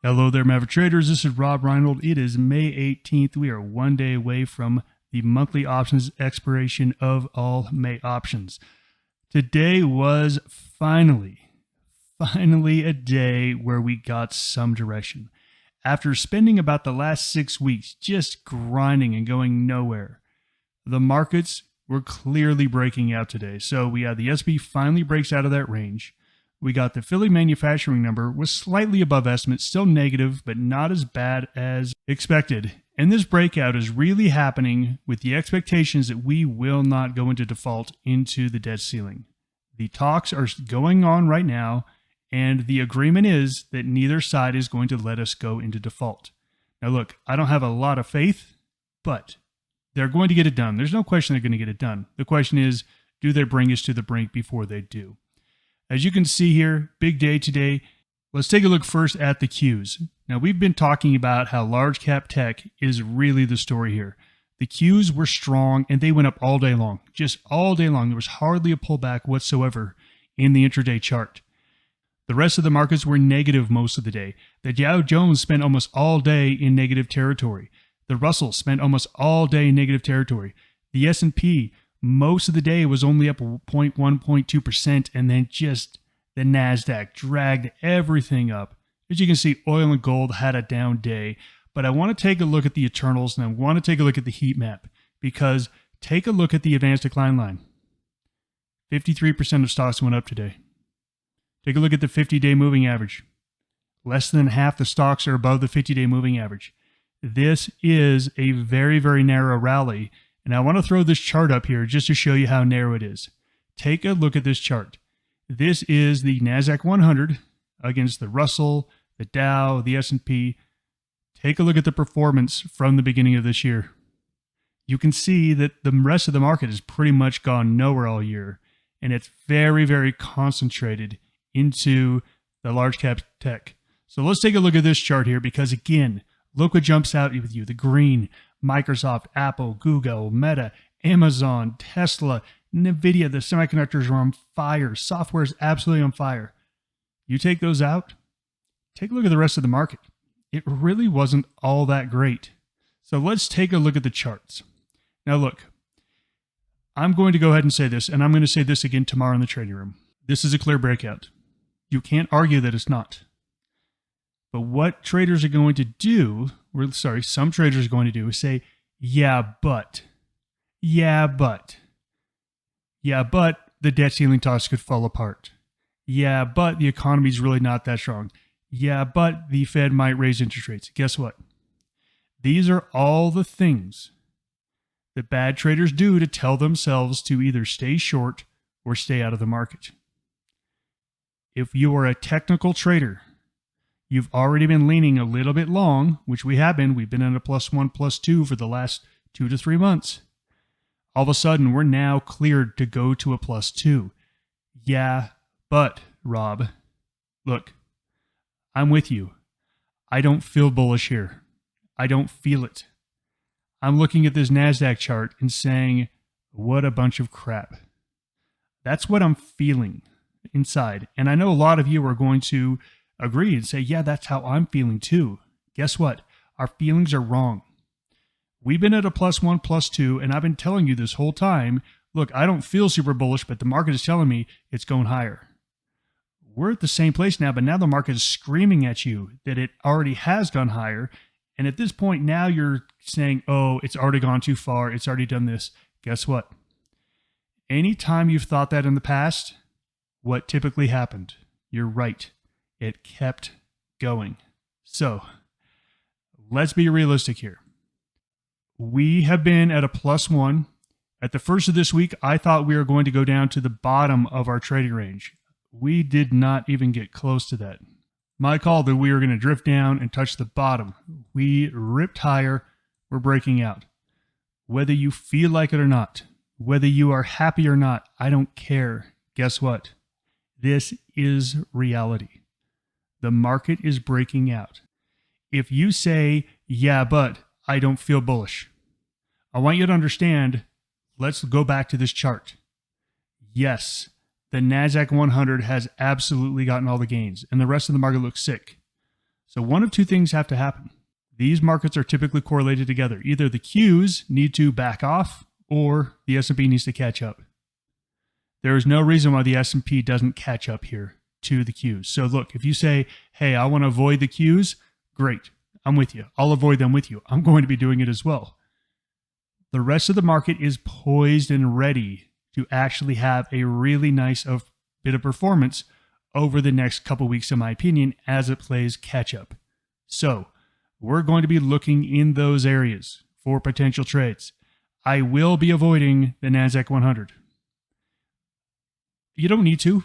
Hello there, Maverick traders. This is Rob Reinhold. It is May 18th. We are 1 day away from the monthly options expiration of all May options. Today was finally a day where we got some direction. After spending about the last 6 weeks just grinding and going nowhere, the markets were clearly breaking out today. So we had the S&P finally breaks out of that range. We got the Philly manufacturing number was slightly above estimate, still negative, but not as bad as expected. And this breakout is really happening with the expectations that we will not go into default into the debt ceiling. The talks are going on right now, and the agreement is that neither side is going to let us go into default. Now look, I don't have a lot of faith, but they're going to get it done. There's no question they're going to get it done. The question is, do they bring us to the brink before they do? As you can see here, big day today. Let's take a look first at the Qs. Now, we've been talking about how large cap tech is really the story here. The Qs were strong and they went up all day long, just all day long. There was hardly a pullback whatsoever in the intraday chart. The rest of the markets were negative most of the day. The Dow Jones spent almost all day in negative territory. The Russell spent almost all day in negative territory. The S&P most of the day was only up 0.1, 0.2%, and then just the NASDAQ dragged everything up. As you can see, oil and gold had a down day, but I want to take a look at the Eternals, and I want to take a look at the heat map, because take a look at the advanced decline line. 53% of stocks went up today. Take a look at the 50-day moving average. Less than half the stocks are above the 50-day moving average. This is a very, very narrow rally. And I want to throw this chart up here just to show you how narrow it is. Take a look at this chart. This is the NASDAQ 100 against the Russell, the Dow, the S&P. Take a look at the performance from the beginning of this year. You can see that the rest of the market has pretty much gone nowhere all year. And it's very, very concentrated into the large cap tech. So let's take a look at this chart here because, again, look what jumps out with you. The green, Microsoft, Apple, Google, Meta, Amazon, Tesla, NVIDIA, the semiconductors are on fire. Software is absolutely on fire. You take those out, take a look at the rest of the market. It really wasn't all that great. So let's take a look at the charts. Now look, I'm going to go ahead and say this, and I'm going to say this again tomorrow in the trading room. This is a clear breakout. You can't argue that it's not. But what traders are going to do, some traders are going to do is say, yeah, but the debt ceiling talks could fall apart. Yeah, but the economy's really not that strong. Yeah, but the Fed might raise interest rates. Guess what? These are all the things that bad traders do to tell themselves to either stay short or stay out of the market. If you are a technical trader, you've already been leaning a little bit long, which we have been. We've been in a +1, +2 for the last 2 to 3 months. All of a sudden, we're now cleared to go to a +2. Yeah, but, Rob, look, I'm with you. I don't feel bullish here. I don't feel it. I'm looking at this NASDAQ chart and saying, what a bunch of crap. That's what I'm feeling inside. And I know a lot of you are going to agree and say, yeah, that's how I'm feeling too. Guess what? Our feelings are wrong. We've been at a +1, +2, and I've been telling you this whole time, look, I don't feel super bullish, but the market is telling me it's going higher. We're at the same place now, but now the market is screaming at you that it already has gone higher. And at this point, now you're saying, oh, it's already gone too far. It's already done this. Guess what? Anytime you've thought that in the past, what typically happened? You're right. It kept going. So let's be realistic here. We have been at a +1. At the first of this week, I thought we were going to go down to the bottom of our trading range. We did not even get close to that. My call that we were going to drift down and touch the bottom. We ripped higher. We're breaking out. Whether you feel like it or not, whether you are happy or not, I don't care. Guess what? This is reality. The market is breaking out. If you say, yeah, but I don't feel bullish, I want you to understand, let's go back to this chart. Yes, the NASDAQ 100 has absolutely gotten all the gains, and the rest of the market looks sick. So one of two things have to happen. These markets are typically correlated together. Either the Qs need to back off or the S&P needs to catch up. There is no reason why the S&P doesn't catch up here to the Qs. So look, if you say, hey, I want to avoid the Qs, great. I'm with you. I'll avoid them with you. I'm going to be doing it as well. The rest of the market is poised and ready to actually have a really nice bit of performance over the next couple weeks, in my opinion, as it plays catch up. So we're going to be looking in those areas for potential trades. I will be avoiding the NASDAQ 100. You don't need to.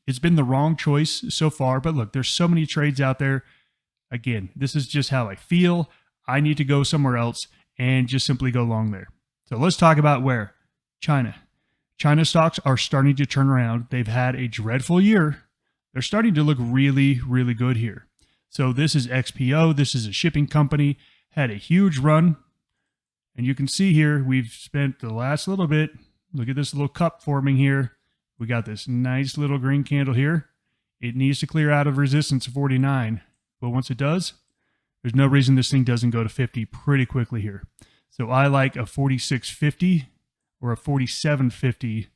It's been the wrong choice so far, but look, there's so many trades out there. Again, this is just how I feel. I need to go somewhere else and just simply go long there. So let's talk about where. China. China stocks are starting to turn around. They've had a dreadful year. They're starting to look really, really good here. So this is XPO. This is a shipping company. Had a huge run. And you can see here, we've spent the last little bit. Look at this little cup forming here. We got this nice little green candle here. It needs to clear out of resistance of 49. But once it does, there's no reason this thing doesn't go to 50 pretty quickly here. So I like a 46.50 or a 47.50,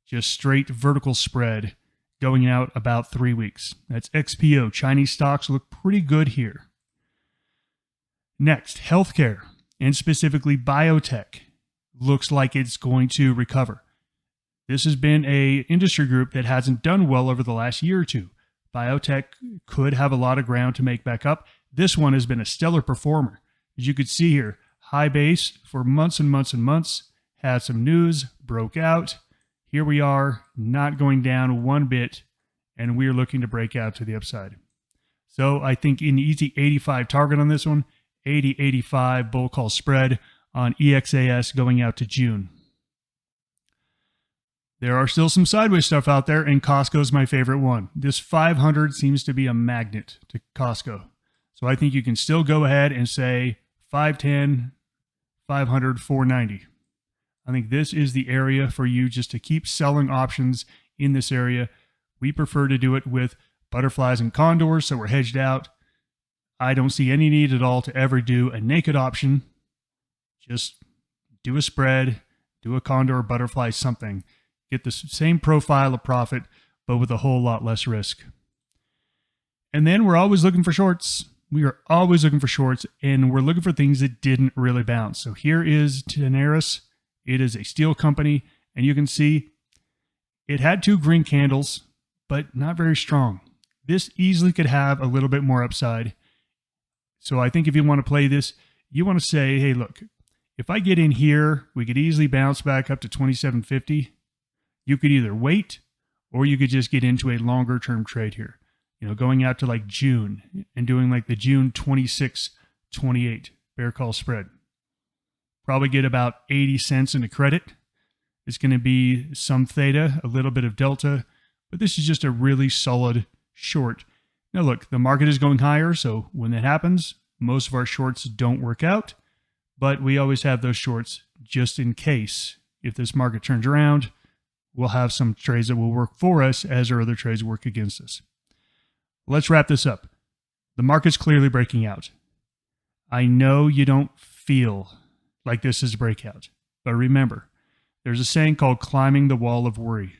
just straight vertical spread going out about 3 weeks. That's XPO. Chinese stocks look pretty good here. Next, healthcare, and specifically biotech, looks like it's going to recover. This has been an industry group that hasn't done well over the last year or two. Biotech could have a lot of ground to make back up. This one has been a stellar performer. As you could see here, high base for months and months and months, had some news, broke out. Here we are, not going down one bit, and we're looking to break out to the upside. So I think an easy 85 target on this one, 80-85 bull call spread on EXAS going out to June. There are still some sideways stuff out there, and Costco is my favorite one. This 500 seems to be a magnet to Costco. So I think you can still go ahead and say 510, 500, 490. I think this is the area for you just to keep selling options in this area. We prefer to do it with butterflies and condors, so we're hedged out. I don't see any need at all to ever do a naked option. Just do a spread, do a condor or butterfly something. Get the same profile of profit, but with a whole lot less risk. And then we're always looking for shorts. We are always looking for shorts, and we're looking for things that didn't really bounce. So here is Tenaris. It is a steel company, and you can see it had two green candles, but not very strong. This easily could have a little bit more upside. So I think if you want to play this, you want to say, hey, look, if I get in here, we could easily bounce back up to 27.50. You could either wait or you could just get into a longer term trade here, going out to like June and doing like the June 26, 28 bear call spread. Probably get about 80 cents into credit. It's going to be some theta, a little bit of delta, but this is just a really solid short. Now look, the market is going higher, so when that happens, most of our shorts don't work out, but we always have those shorts just in case. If this market turns around, we'll have some trades that will work for us as our other trades work against us. Let's wrap this up. The market's clearly breaking out. I know you don't feel like this is a breakout, but remember, there's a saying called climbing the wall of worry.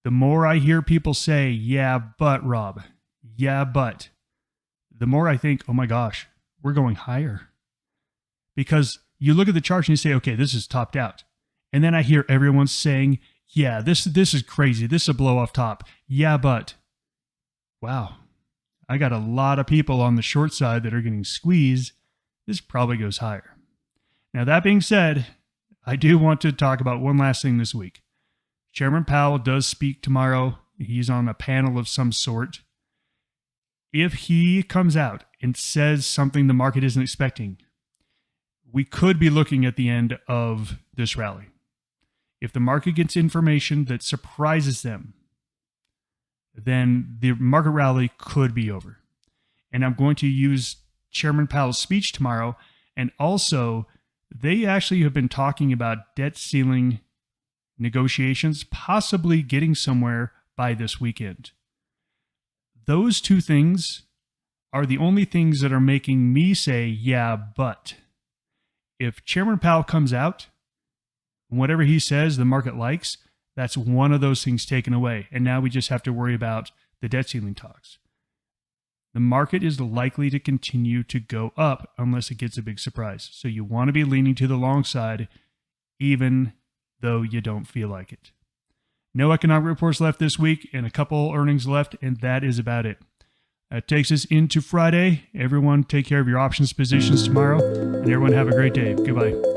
The more I hear people say, yeah, but Rob, yeah, but, the more I think, oh my gosh, we're going higher. Because you look at the charts and you say, okay, this is topped out. And then I hear everyone saying, yeah, this is crazy. This is a blow off top. Yeah, but wow, I got a lot of people on the short side that are getting squeezed. This probably goes higher. Now, that being said, I do want to talk about one last thing this week. Chairman Powell does speak tomorrow. He's on a panel of some sort. If he comes out and says something the market isn't expecting, we could be looking at the end of this rally. If the market gets information that surprises them, then the market rally could be over. And I'm going to use Chairman Powell's speech tomorrow. And also, they actually have been talking about debt ceiling negotiations, possibly getting somewhere by this weekend. Those two things are the only things that are making me say, yeah, but. If Chairman Powell comes out, whatever he says the market likes, that's one of those things taken away. And now we just have to worry about the debt ceiling talks. The market is likely to continue to go up unless it gets a big surprise. So you want to be leaning to the long side, even though you don't feel like it. No economic reports left this week and a couple earnings left, and that is about it. That takes us into Friday. Everyone take care of your options positions tomorrow, and everyone have a great day. Goodbye.